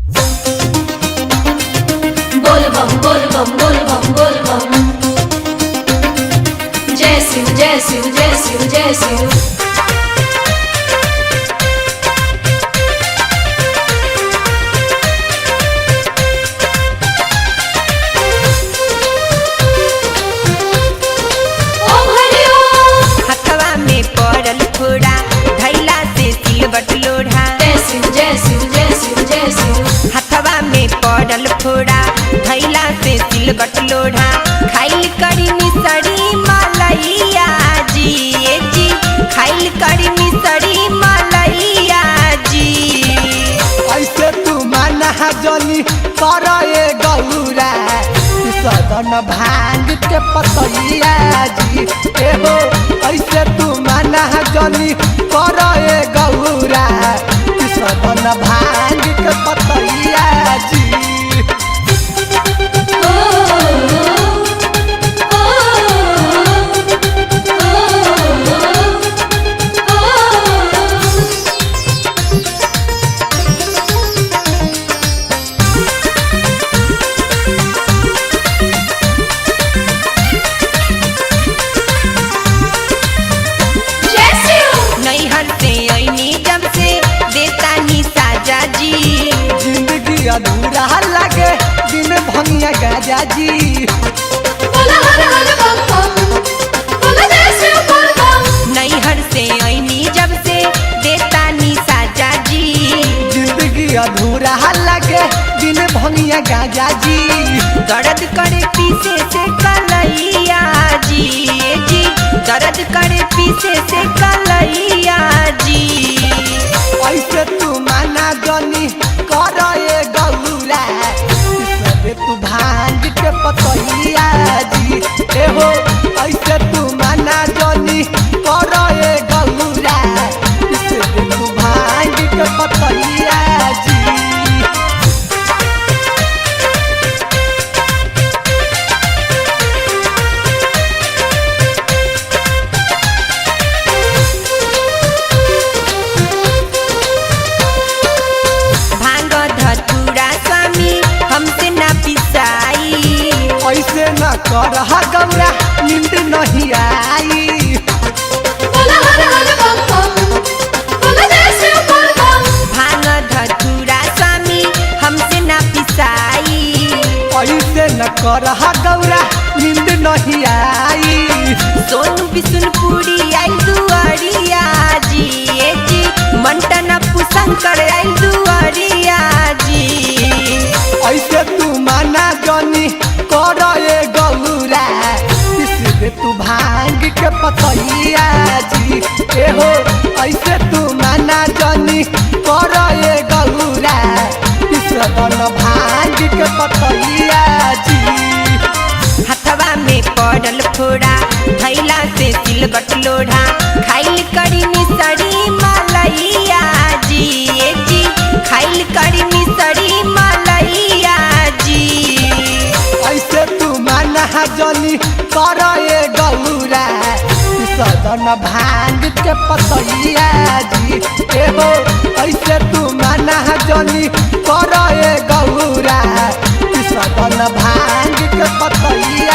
बोल बम बोल बम बोल बम बोल बम। जय शिव जय शिव जय शिव जय शिव। हथवा में पड़ल फोड़ा धैला से सिलबट लोढ़ा। जय शिव जय शिव जय शिव जय शिव। हथवा में पड़ल फोड़ा धैला से सिलबट लोढ़ा। खाइल करी मिसरी मलैया जी ए जी। खाइल करी मिसरी मलैया जी। ऐसे तू माना जनी करे गौरा सदन भांग के पतैया जी। एहो ऐसे तू माना जनी करे गौरा सदन भांग के पतैया जी। ओ, ओ, ओ, जय शिव। नैहर से ऐनी जब से देता नी साजा जी। जिंदगी अधूरा लगे दिन भंगिया गाजा जी। बोला हर हर बम बम। बोला जय शिव बोल बम। नैहर से ऐनी जब से देता नी साजा जी। जिंदगी अधूरा लगे दिन भंगिया गाजा जी। दर्द करे पीछे से कलैया जी ए जी। दर्द करे पीछे से कलैया जी। ऐसे तू माना जनी करे गौरा सबे तू भांग के पतैया जी। एहो ऐसे तू माना जनी करे गौरा सबे तू भांग के पतैया जी। भांग धतूरा स्वामी हमसे ना पिसाई। ऐसे न कर गौरा नींद नहीं आई। बोला हर हर बम बम। बोला जय शिव बोल बम। भांग धतूरा स्वामी हमसे ना पिसाई। ऐसे न कर गौरा नींद नहीं आई। सोनू बिशुनपुरी आई दुआरिया जी ए जी। मंटन अपू शंकर आई दुआरिया जी। ऐसे तू माना जनी करे गौरा इसलिए तू भांग के पतैया जी। एहो ऐसे तू माना जनी करे गौरा सदन भांग के पतैया जी। हथवा में पड़ल फोड़ा धैला से सिलबट लोढ़ा। खाइल करी मिसरी मलैया जी ए जी। खाइल करी मिसरी मलैया जी। ऐसे तू माना जनी करे गौरा सदन भांग के पतैया जी। एहो ऐसे तू माना जनी करे गौरा सदन भांग के पतैया